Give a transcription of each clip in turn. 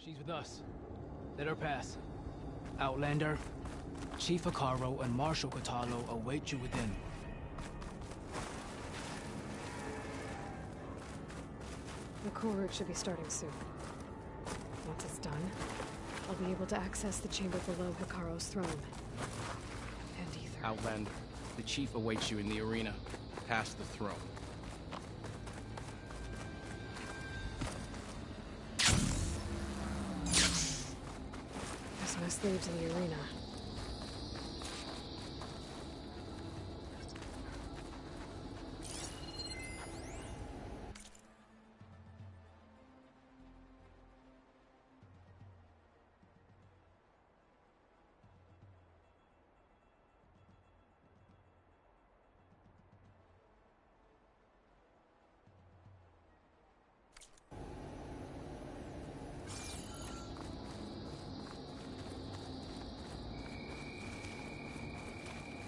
She's with us. Let her pass. Outlander, Chief Hekarro and Marshal Kotallo await you within. The cool route should be starting soon. Once it's done, I'll be able to access the chamber below Hekarro's throne. And Ether. Outlander, the Chief awaits you in the arena, past the throne. There's no slaves in the arena.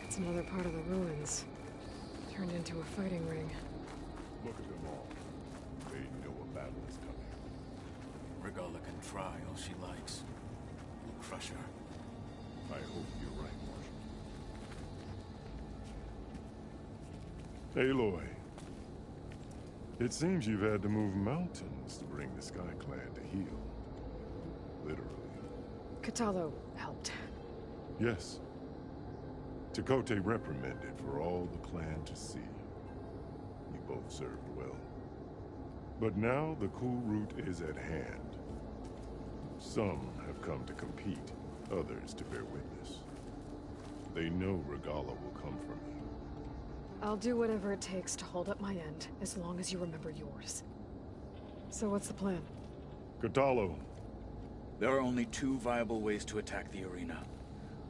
It's another part of the ruins. Turned into a fighting ring. Look at them all. They know a battle is coming. Regalla can try all she likes. We'll crush her. I hope you're right, Marshal. Aloy. It seems you've had to move mountains to bring the Sky Clan to heal. Literally. Kotallo helped. Yes. Tekote reprimanded for all the clan to see. You both served well. But now the cool route is at hand. Some have come to compete, others to bear witness. They know Regalla will come for me. I'll do whatever it takes to hold up my end, as long as you remember yours. So what's the plan? Kotallo. There are only two viable ways to attack the arena.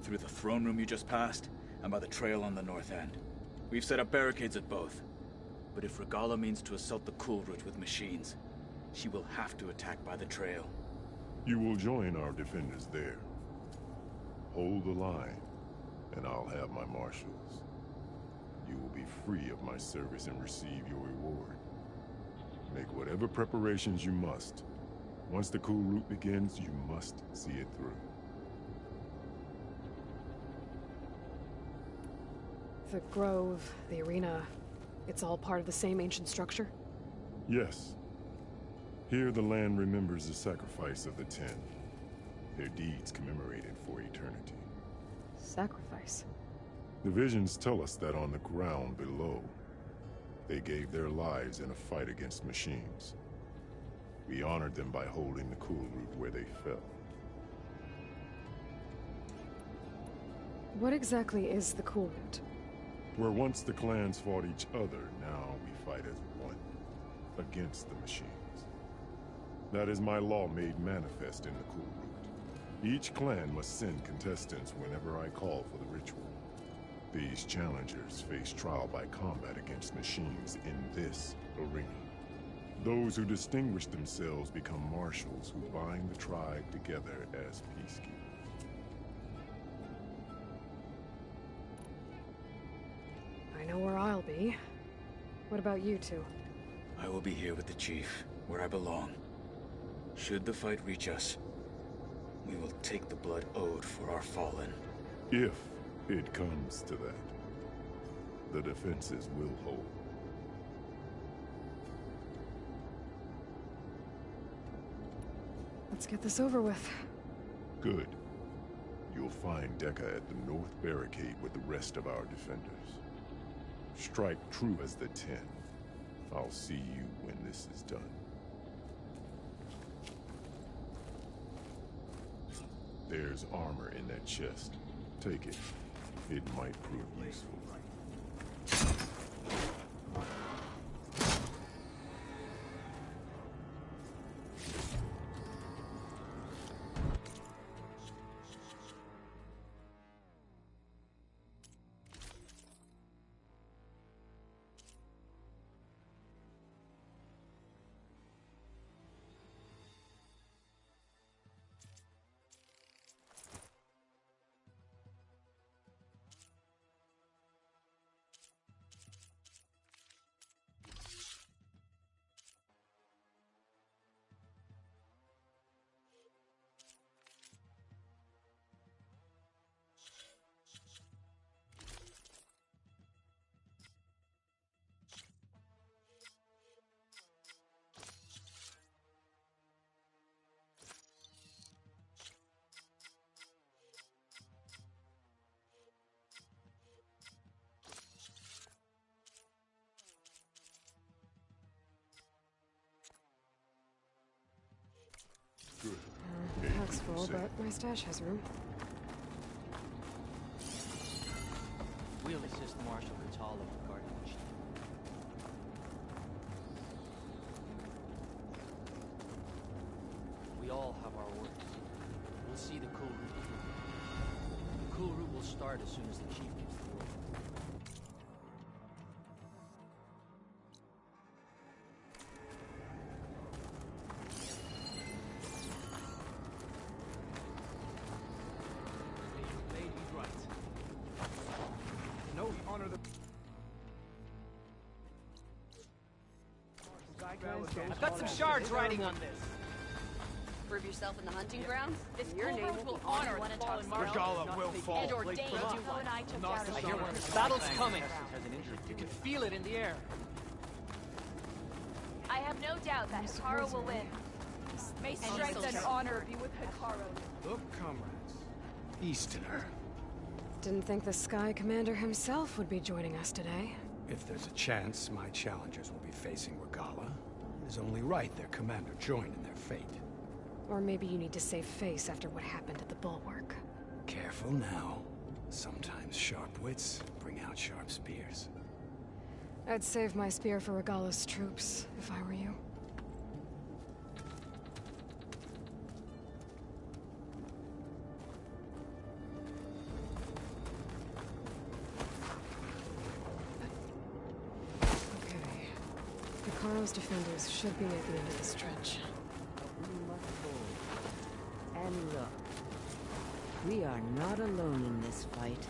Through the throne room you just passed, and by the trail on the north end. We've set up barricades at both. But if Regalla means to assault the cool route with machines, she will have to attack by the trail. You will join our defenders there. Hold the line, and I'll have my marshals. You will be free of my service and receive your reward. Make whatever preparations you must. Once the cool route begins, you must see it through. The grove, the arena, it's all part of the same ancient structure? Yes. Here the land remembers the sacrifice of the Ten. Their deeds commemorated for eternity. Sacrifice? The visions tell us that on the ground below, they gave their lives in a fight against machines. We honored them by holding the cool route where they fell. What exactly is the cool route? Where once the clans fought each other, now we fight as one, against the machines. That is my law made manifest in the cool route. Each clan must send contestants whenever I call for the ritual. These challengers face trial by combat against machines in this arena. Those who distinguish themselves become marshals who bind the tribe together as peacekeepers. I know where I'll be. What about you two? I will be here with the Chief, where I belong. Should the fight reach us, we will take the blood owed for our fallen. If it comes to that, the defenses will hold. Let's get this over with. Good. You'll find Dekka at the north barricade with the rest of our defenders. Strike true as the Ten. I'll see you when this is done. There's armor in that chest. Take it. It might prove useful. full, but my stash has room. We'll assist Marshal Catallo regarding the chief. We all have our works. We'll see the cool route through. The cool route will start as soon as the chief gives the word. Lady's right. No, we honor the... I've got some shards riding on this. Prove yourself in the hunting grounds? This cool road will honor the fallen marshal Regala will fall. and ordain to what I took down I the hear road. The battle's coming. You can feel it in the air. I have no doubt that Hikaru will win. May strength and honor be with Hikaru. Look, comrades. Easterner. Didn't think the Sky Commander himself would be joining us today. If there's a chance, my challengers will be facing Regala. It is only right their commander join in their fate. Or maybe you need to save face after what happened at the Bulwark. Careful now. Sometimes sharp wits bring out sharp spears. I'd save my spear for Regala's troops, if I were you. Okay. Hikaru's defenders should be at the end of the stretch. We must hold. And look, we are not alone in this fight.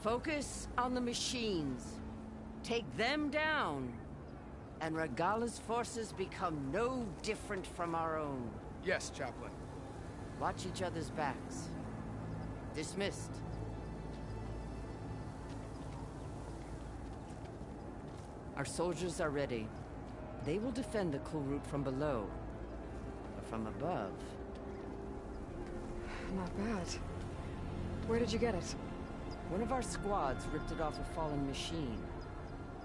Focus on the machines. Take them down. And Regala's forces become no different from our own. Yes, Chaplain. Watch each other's backs. Dismissed. Our soldiers are ready. They will defend the cool route from below. But from above... Not bad. Where did you get it? One of our squads ripped it off a fallen machine.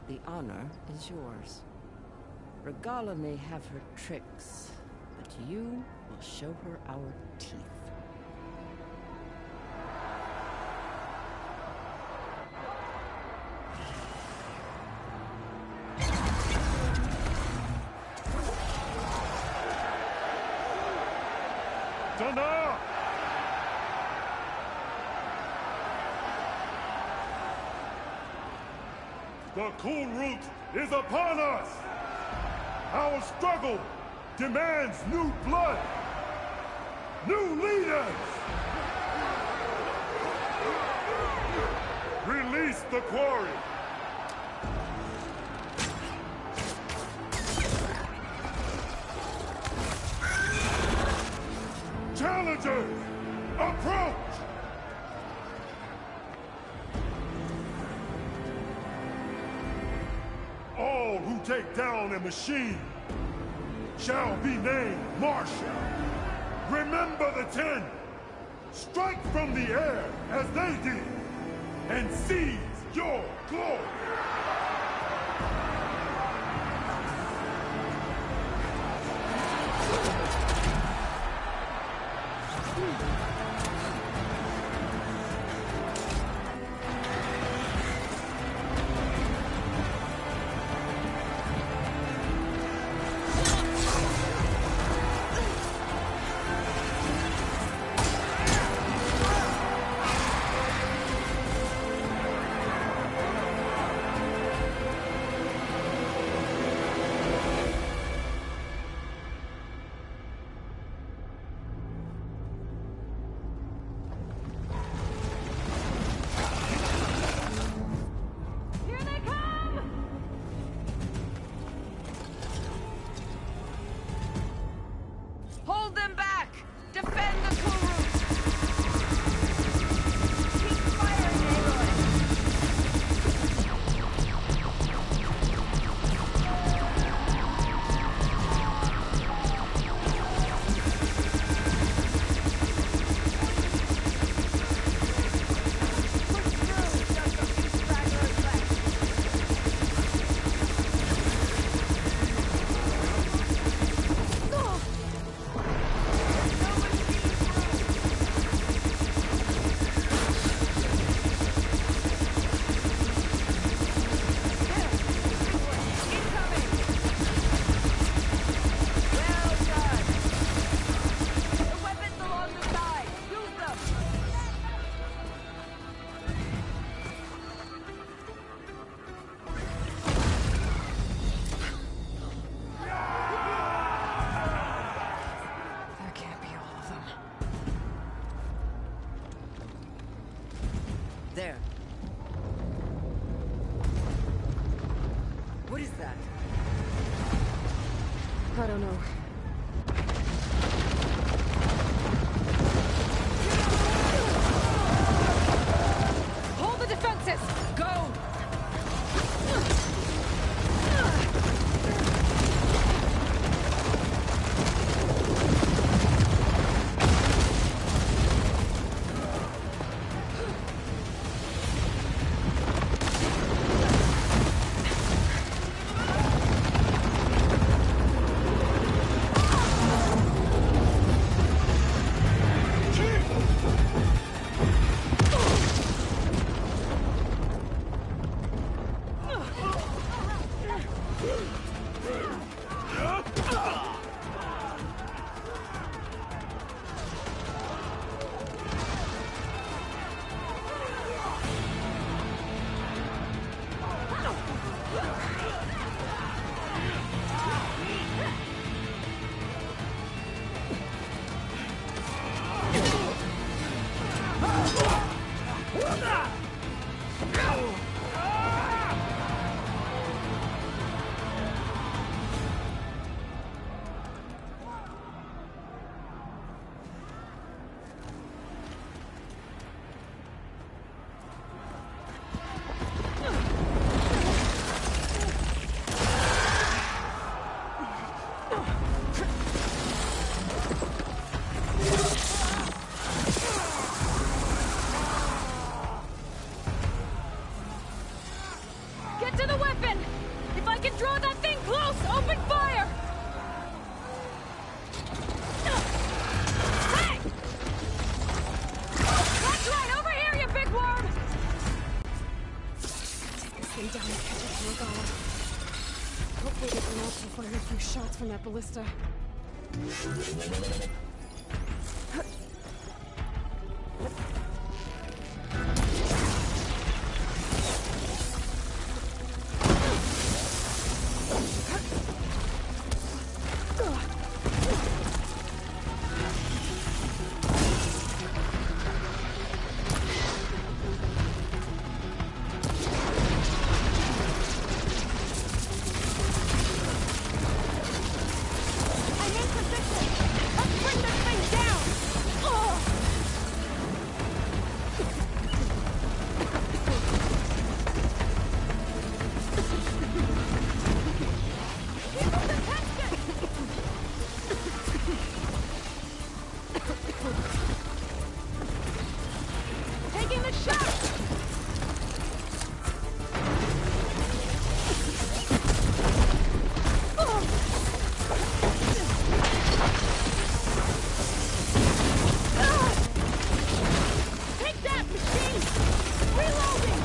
The honor is yours. Regala may have her tricks, but you will show her our teeth. Dana! The cool route is upon us! Our struggle demands new blood! New leaders! Release the quarry! Challengers, approach! All who take down a machine shall be named Marshal. Remember the 10. Strike from the air as they did, and seize your glory. Hold them back! Defend the cool route! Keep firing, Aloy! There. What is that? I don't know. Hold the defenses! Go! Get to the weapon! If I can draw that thing close, open fire! Hey! That's right, over here, you big worm! Take this thing down and catch up to Regala. Hopefully they can also fire a few shots from that ballista. Taking the shot! Take that, machine! Reloading!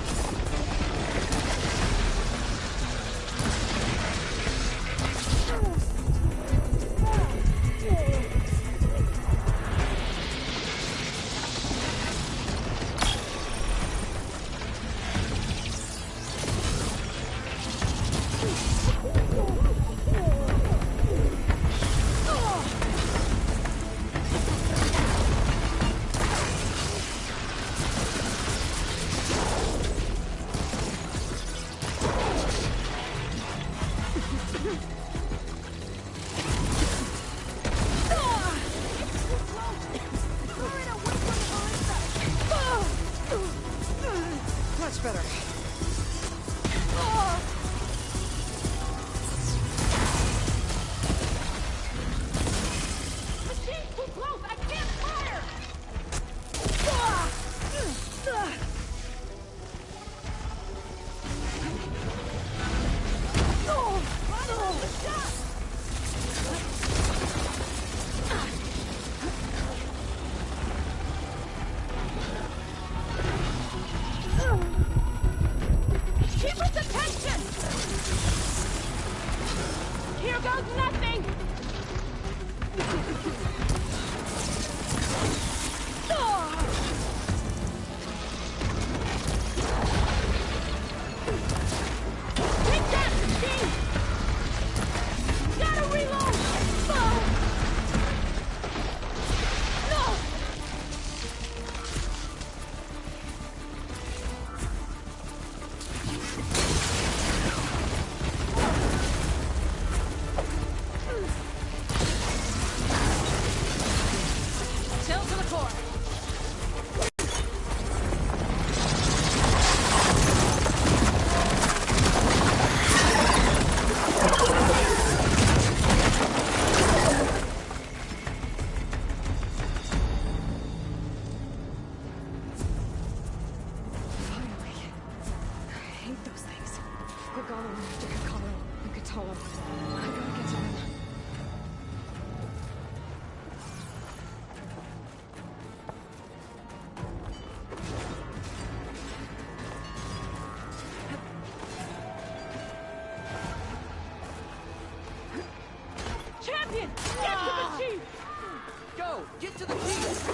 Get to the chief!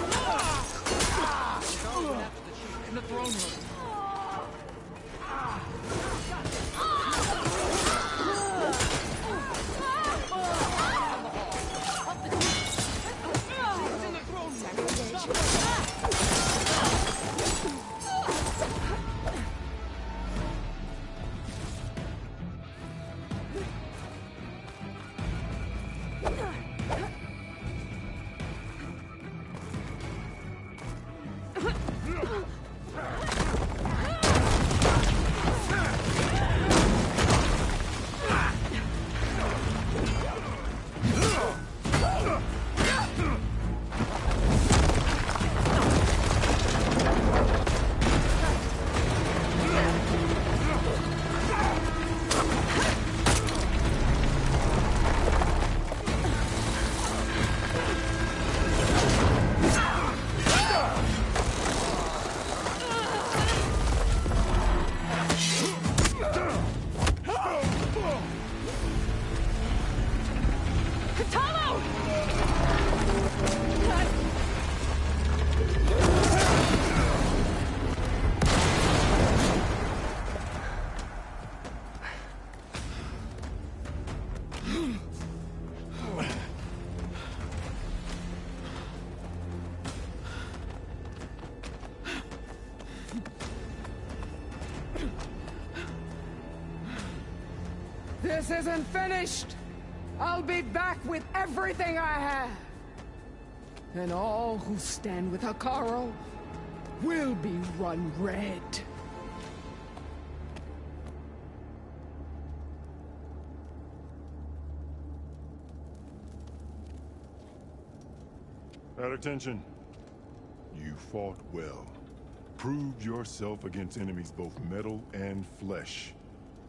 In the throne room. This isn't finished! I'll be back with everything I have! And all who stand with Hekarro will be run red. At attention. You fought well. Proved yourself against enemies both metal and flesh.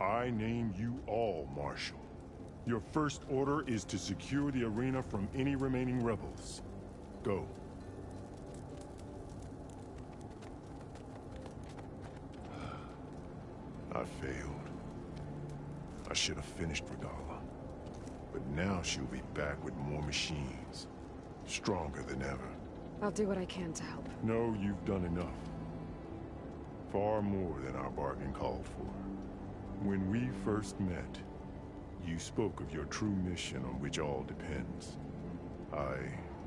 I name you all Marshal. Your first order is to secure the arena from any remaining rebels. Go. I failed. I should have finished Regalla. But now she'll be back with more machines. Stronger than ever. I'll do what I can to help. No, you've done enough. Far more than our bargain called for. When we first met, you spoke of your true mission on which all depends. I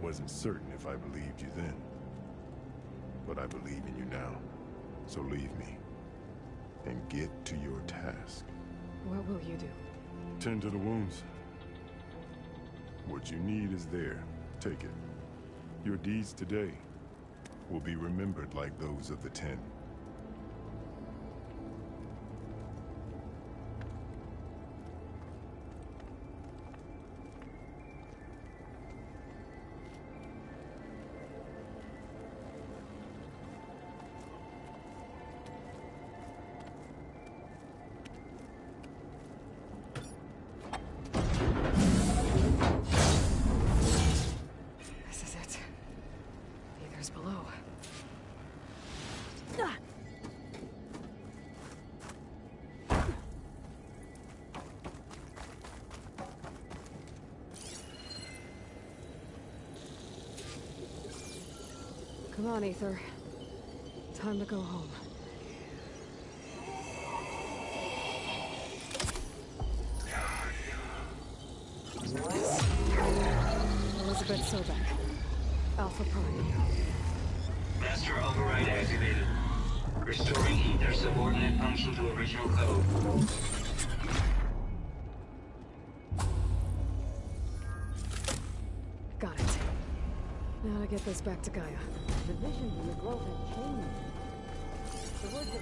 wasn't certain if I believed you then. But I believe in you now. So leave me. And get to your task. What will you do? Tend to the wounds. What you need is there. Take it. Your deeds today will be remembered like those of the Ten. Come on, Aether. Time to go home. Elizabeth Sobek. Alpha Prime. Master override activated. Restoring Aether subordinate function to original code. Got it. Now to get this back to Gaia. The visions in the grove had changed. The words that were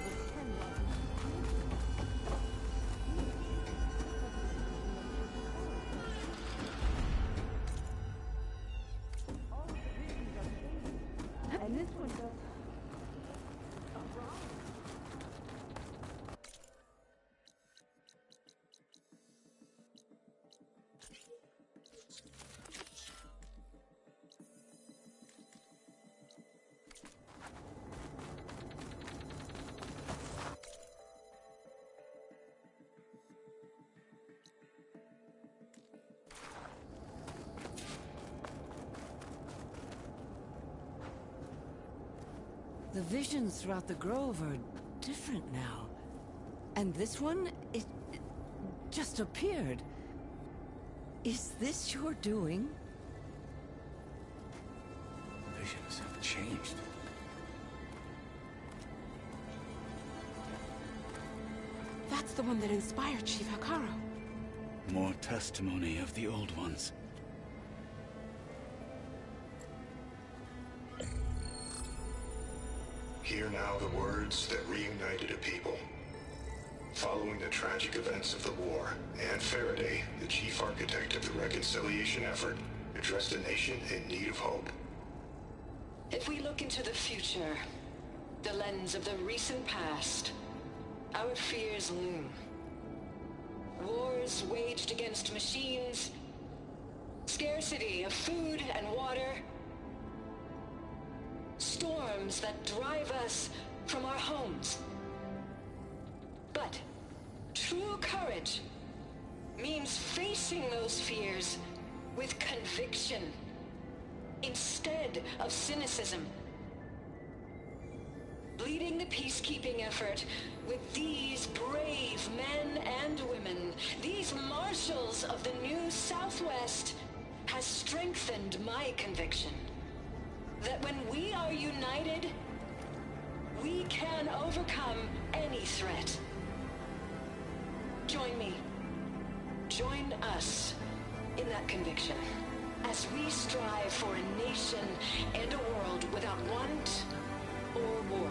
10 and this one does. The visions throughout the grove are different now. And this one, it just appeared. Is this your doing? Visions have changed. That's the one that inspired Chief Hekarro. More testimony of the old ones. Hear now the words that reunited a people. Following the tragic events of the war, Anne Faraday, the chief architect of the reconciliation effort, addressed a nation in need of hope. If we look into the future, the lens of the recent past, our fears loom. Wars waged against machines, scarcity of food and water, storms that drive us from our homes. But true courage means facing those fears with conviction instead of cynicism. Leading the peacekeeping effort with these brave men and women, these marshals of the new Southwest, has strengthened my conviction that when we are united, we can overcome any threat. Join me. Join us in that conviction as we strive for a nation and a world without want or war.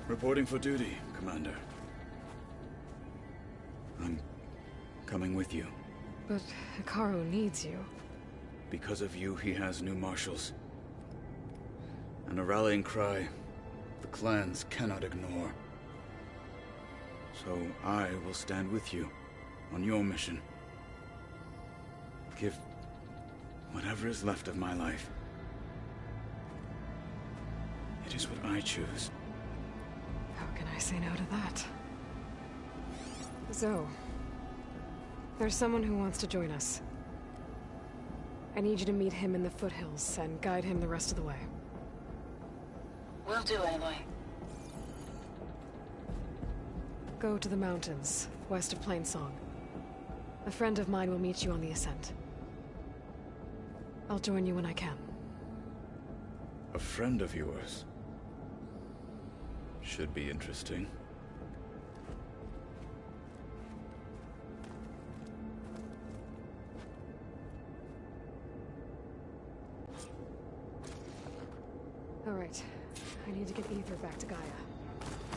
Reporting for duty, Commander. I'm coming with you. But Hekarro needs you. Because of you, he has new marshals. And a rallying cry the clans cannot ignore. So I will stand with you on your mission. Give whatever is left of my life. It is what I choose. How can I say no to that? Zoe, there's someone who wants to join us. I need you to meet him in the foothills and guide him the rest of the way. Will do, Aloy. Go to the mountains, west of Plainsong. A friend of mine will meet you on the ascent. I'll join you when I can. A friend of yours? Should be interesting. All right. I need to get Aether back to Gaia.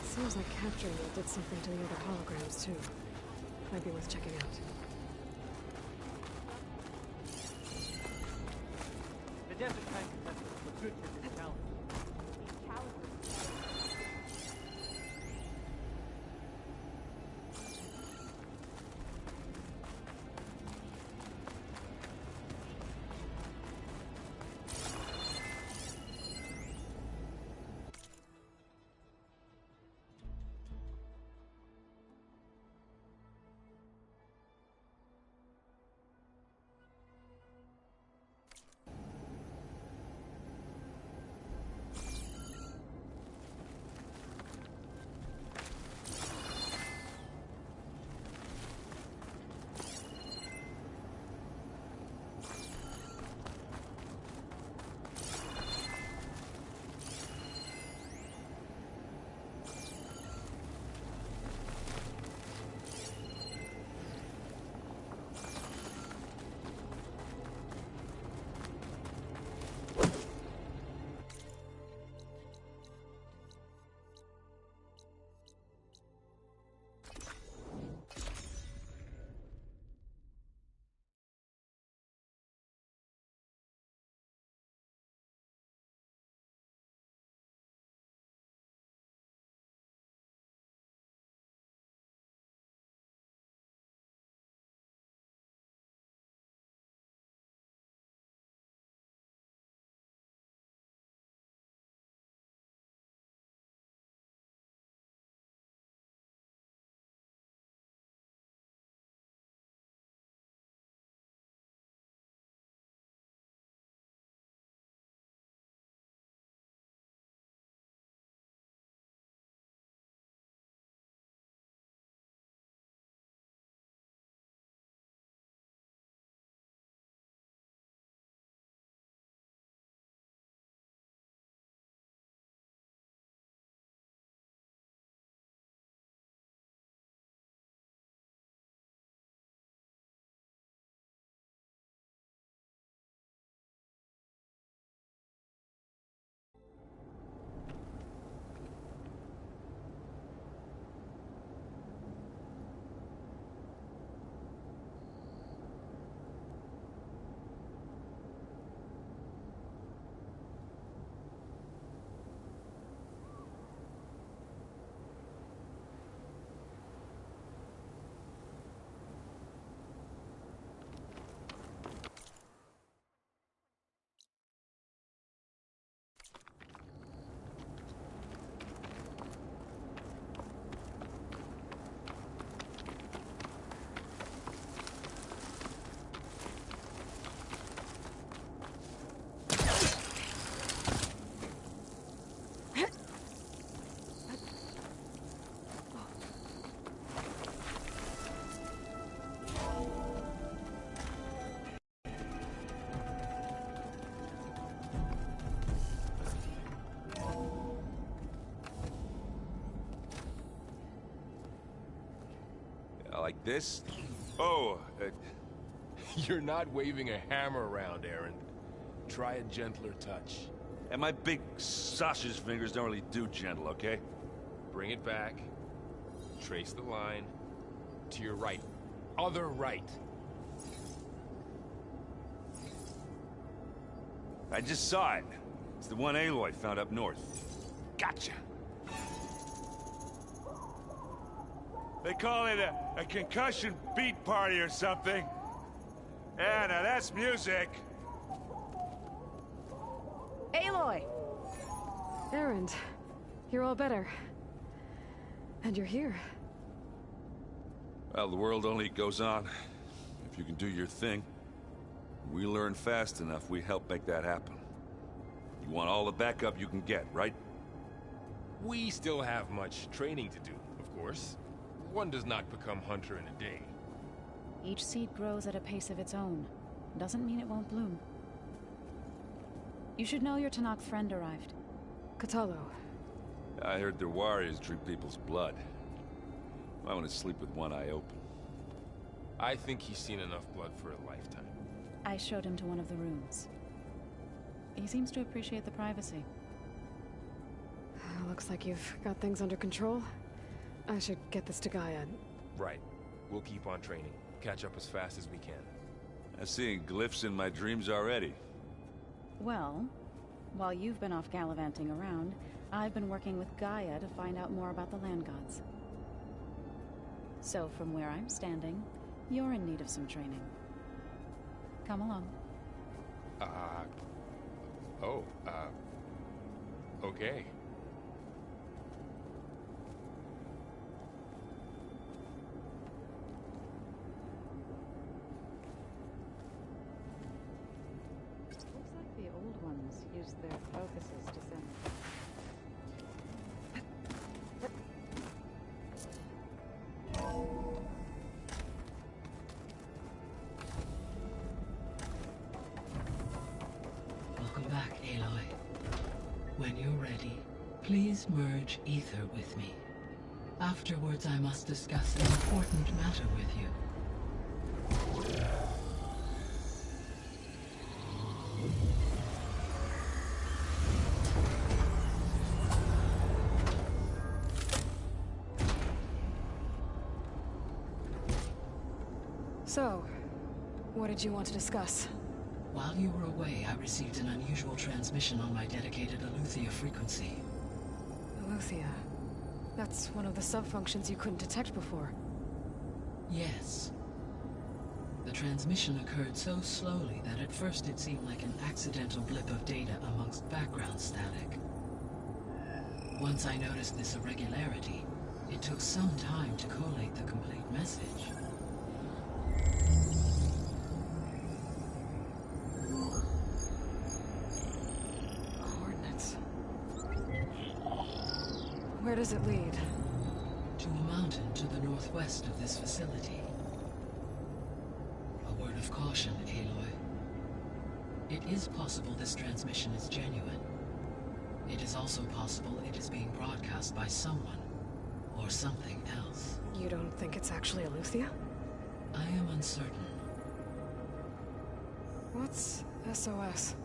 Seems like capturing it did something to the other holograms, too. Might be worth checking out. The desert tank contestants were good for this challenge. Like this? Oh, You're not waving a hammer around, Erend. Try a gentler touch. And my big sausage fingers don't really do gentle, okay? Bring it back. Trace the line. To your right. Other right. I just saw it. It's the one Aloy found up north. Gotcha. They call it a concussion beat party or something. Yeah, now that's music. Aloy! Erend, you're all better. And you're here. Well, the world only goes on if you can do your thing. We learn fast enough, we help make that happen. You want all the backup you can get, right? We still have much training to do, of course. One does not become hunter in a day. Each seed grows at a pace of its own. Doesn't mean it won't bloom. You should know your Tenakth friend arrived. Kotallo. I heard their warriors drink people's blood. I want to sleep with one eye open. I think he's seen enough blood for a lifetime. I showed him to one of the rooms. He seems to appreciate the privacy. Looks like you've got things under control. I should get this to Gaia. Right. We'll keep on training. Catch up as fast as we can. I'm seeing glyphs in my dreams already. Well, while you've been off gallivanting around, I've been working with Gaia to find out more about the land gods. So from where I'm standing, you're in need of some training. Come along. Okay. Looks like the old ones used their focuses to send. Welcome back, Aloy. When you're ready, please merge ether with me. Afterwards, I must discuss an important matter with you. So, what did you want to discuss? While you were away, I received an unusual transmission on my dedicated Eleuthia frequency. Eleuthia. That's one of the sub-functions you couldn't detect before. Yes. The transmission occurred so slowly that at first it seemed like an accidental blip of data amongst background static. Once I noticed this irregularity, it took some time to collate the complete message. Coordinates. Where does it lead? To a mountain to the northwest of this facility. A word of caution, Aloy. It is possible this transmission is genuine. It is also possible it is being broadcast by someone, or something else. You don't think it's actually Eleuthia? I am uncertain. What's SOS?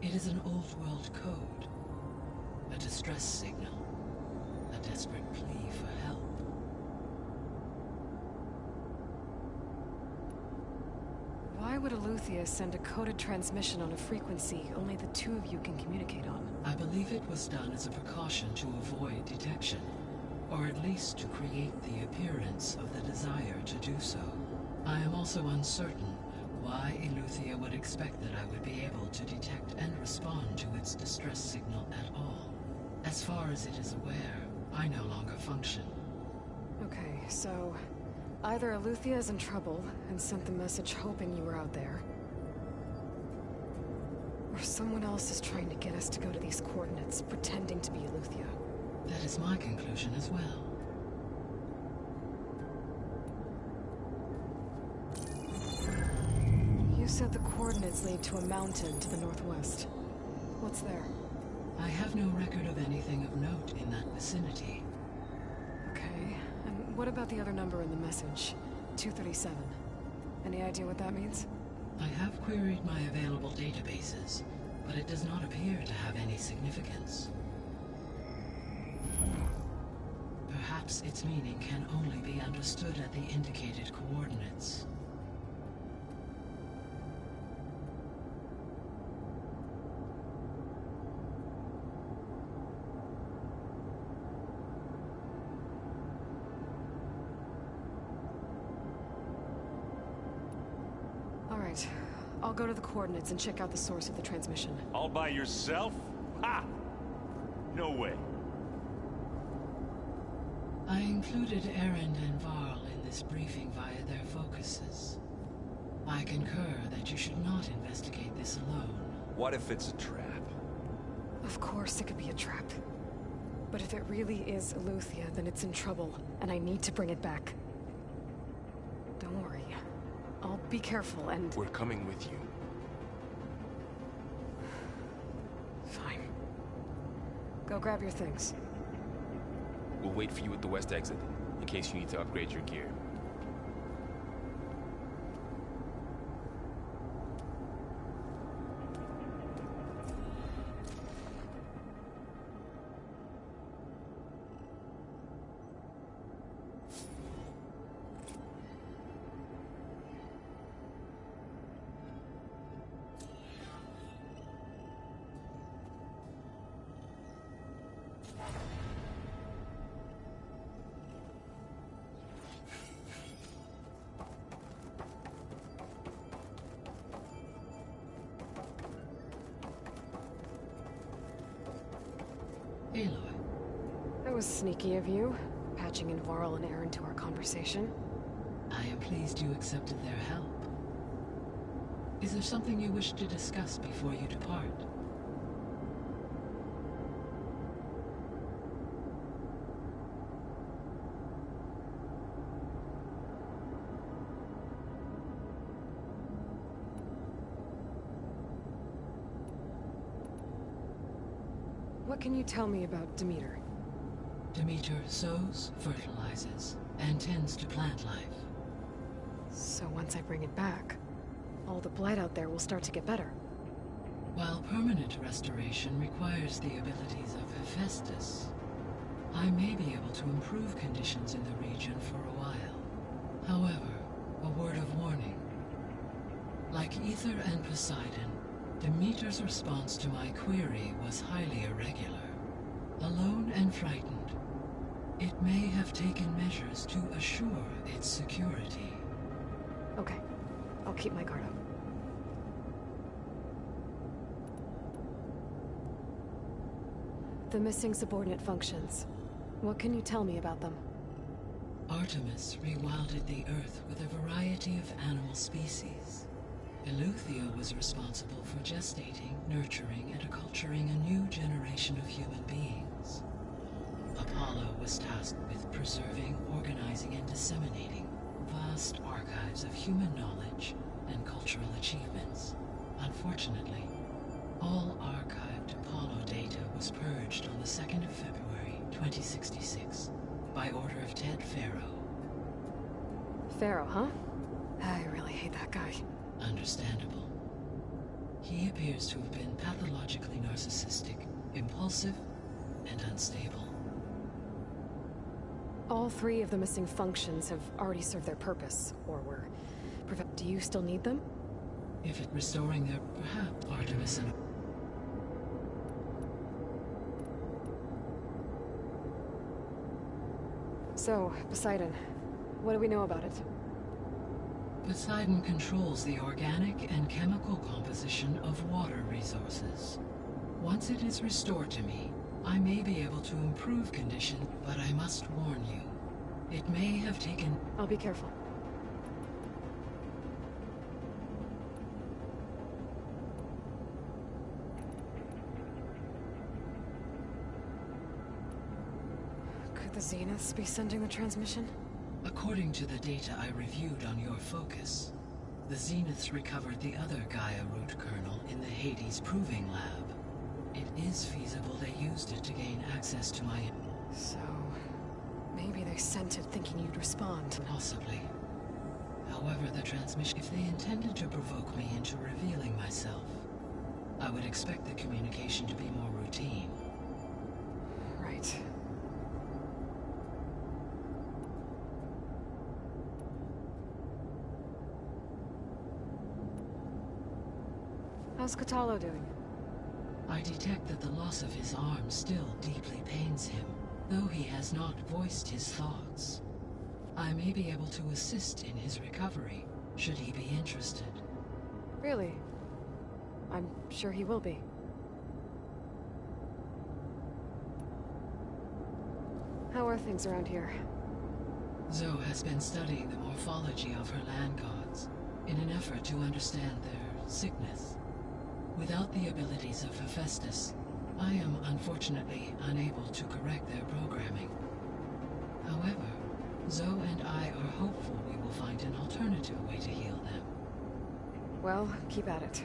It is an old-world code. A distress signal. A desperate plea for help. Why would Eleuthia send a coded transmission on a frequency only the two of you can communicate on? I believe it was done as a precaution to avoid detection, or at least to create the appearance of the desire to do so. I am also uncertain why Eleuthia would expect that I would be able to detect and respond to its distress signal at all. As far as it is aware, I no longer function. Okay, so either Eleuthia is in trouble and sent the message hoping you were out there, or someone else is trying to get us to go to these coordinates, pretending to be Eleuthia. That is my conclusion as well. You said the coordinates lead to a mountain to the northwest. What's there? I have no record of anything of note in that vicinity. Okay, and What about the other number in the message? 237. Any idea what that means? I have queried my available databases, but it does not appear to have any significance. Perhaps its meaning can only be understood at the indicated coordinates. Alright, I'll go to the coordinates and check out the source of the transmission. All by yourself? Ha! No way. I included Erend and Varl in this briefing via their focuses. I concur that you should not investigate this alone. What if it's a trap? Of course it could be a trap. But if it really is Eleuthia, then it's in trouble, and I need to bring it back. Don't worry. I'll be careful and... We're coming with you. Fine. Go grab your things. We'll wait for you at the west exit, in case you need to upgrade your gear. Aloy. That was sneaky of you, patching in Varl and Erend to our conversation. I am pleased you accepted their help. Is there something you wish to discuss before you depart? What can you tell me about Demeter? Demeter sows, fertilizes, and tends to plant life. So once I bring it back, all the blight out there will start to get better. While permanent restoration requires the abilities of Hephaestus, I may be able to improve conditions in the region for a while. However, a word of warning. Like Aether and Poseidon, Demeter's response to my query was highly irregular. Alone and frightened, it may have taken measures to assure its security. Okay, I'll keep my guard up. The missing subordinate functions. What can you tell me about them? Artemis rewilded the Earth with a variety of animal species. Eleuthia was responsible for gestating, nurturing, and acculturating a new generation of human beings. Apollo was tasked with preserving, organizing, and disseminating vast archives of human knowledge and cultural achievements. Unfortunately, all archived Apollo data was purged on the 2nd of February, 2066, by order of Ted Faro. Faro, huh? I really hate that guy. Understandable. He appears to have been pathologically narcissistic, impulsive, and unstable. All 3 of the missing functions have already served their purpose, or were. Do you still need them? If it restoring their, perhaps, Artemis and... So, Poseidon, what do we know about it? Poseidon controls the organic and chemical composition of water resources. Once it is restored to me, I may be able to improve condition, but I must warn you. It may have taken... I'll be careful. Could the Zeniths be sending the transmission? According to the data I reviewed on your focus, the Zeniths recovered the other Gaia root kernel in the Hades Proving Lab. It is feasible they used it to gain access to my... So... maybe they I sent it thinking you'd respond. Possibly. However, the transmission... If they intended to provoke me into revealing myself, I would expect the communication to be more routine. Right. How's Kotallo doing? I detect that the loss of his arm still deeply pains him, though he has not voiced his thoughts. I may be able to assist in his recovery, should he be interested. Really? I'm sure he will be. How are things around here? Zoe has been studying the morphology of her land gods, in an effort to understand their sickness. Without the abilities of Hephaestus, I am unfortunately unable to correct their programming. However, Zoe and I are hopeful we will find an alternative way to heal them. Well, keep at it.